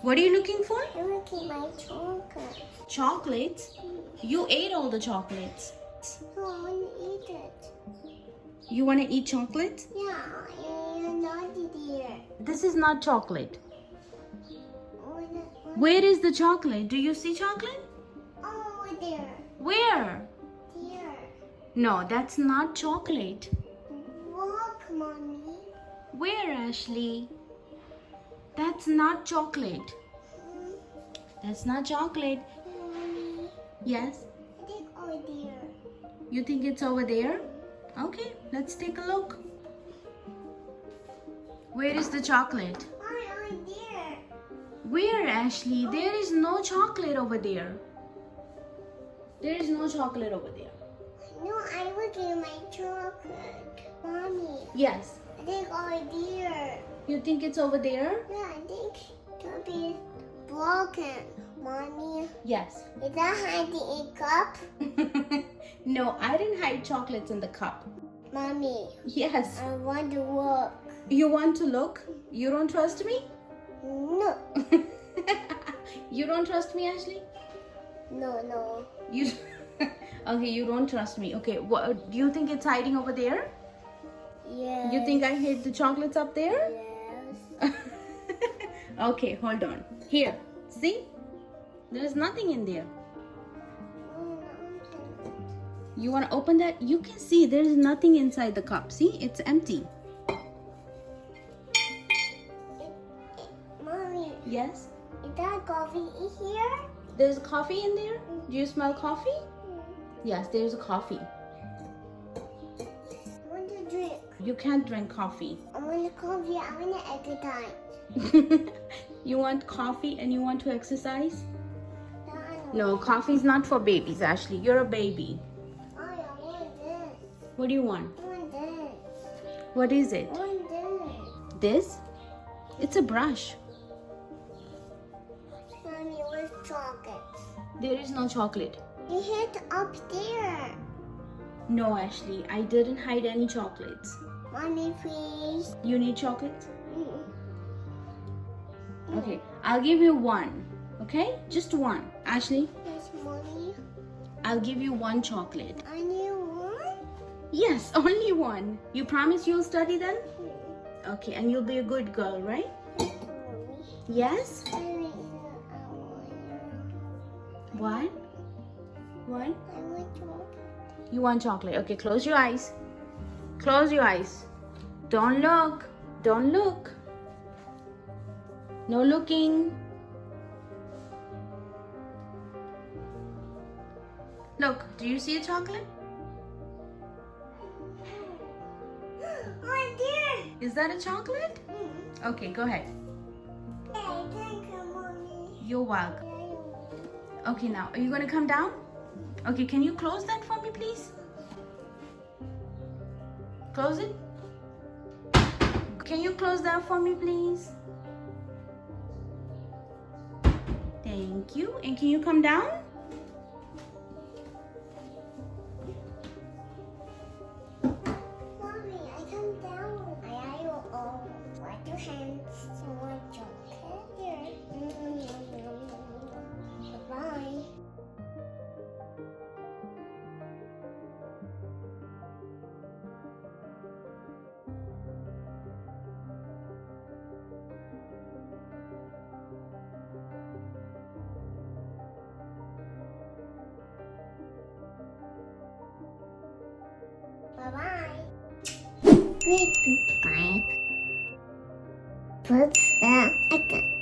What are you looking for? I'm looking my chocolate. Chocolates? You ate all the chocolates. No, I want to eat it. You want to eat chocolate? Yeah, you're naughty dear. This is not chocolate. Wanna- Where is the chocolate? Do you see chocolate? Oh, there. Where? There. No, that's not chocolate. Look, Mommy. Where, Ashley? That's not chocolate. That's not chocolate. Mommy, Yes? I think oh dear. You think it's over there? Okay, let's take a look. Where is the chocolate? Oh dear. Where, Ashley? There is no chocolate over there. There is no chocolate over there. No, I look at my chocolate. Mommy, Yes. I think oh dear. You think it's over there? Yeah, I think it'll be broken. Mommy, Yes. is that hiding a cup? No, I didn't hide chocolates in the cup. Mommy, Yes. I want to look. You want to look? You don't trust me? No. You don't trust me, Ashley? No. You okay, you don't trust me. Okay, what do you think it's hiding over there? Yes. You think I hid the chocolates up there? Yes. Okay, hold on. Here, see? There's nothing in there. You want to open that? You can see there's nothing inside the cup. See? It's empty. Mommy, Yes? is that coffee in here? There's coffee in there? Do you smell coffee? Yes, there's coffee. I want to drink. You can't drink coffee. I want the coffee. I want to exercise. You want coffee and you want to exercise? No. No, coffee's not for babies, Ashley. You're a baby. I want this. What do you want? I want this. What is it? I want this. This? It's a brush. Mommy, where's chocolate? There is no chocolate. You hid up there. No, Ashley, I didn't hide any chocolates. Mommy, please. You need chocolates? Mm. Okay, I'll give you one. Okay? Just one. Ashley, Yes, Mommy. I'll give you one chocolate. I need one. Yes, only one. You promise you'll study then? Mm. Okay, and you'll be a good girl, right? Yes, Mommy. Yes? I want What? What? chocolate. You want chocolate? Okay, close your eyes. Close your eyes. Don't look. Don't look. No looking. Look, do you see a chocolate? Oh, dear. Is that a chocolate? Mm. Okay, go ahead. Hey, thank you, Mommy. You're welcome. Okay, now, are you going to come down? Okay, can you close that for me, please? Close it. Can you close that for me, please? Thank you. And can you come down? Mommy, I come down. I wash your hands. I want chocolate. Here. Bye-bye. Bye-bye. 3, 2, 5. Put that again.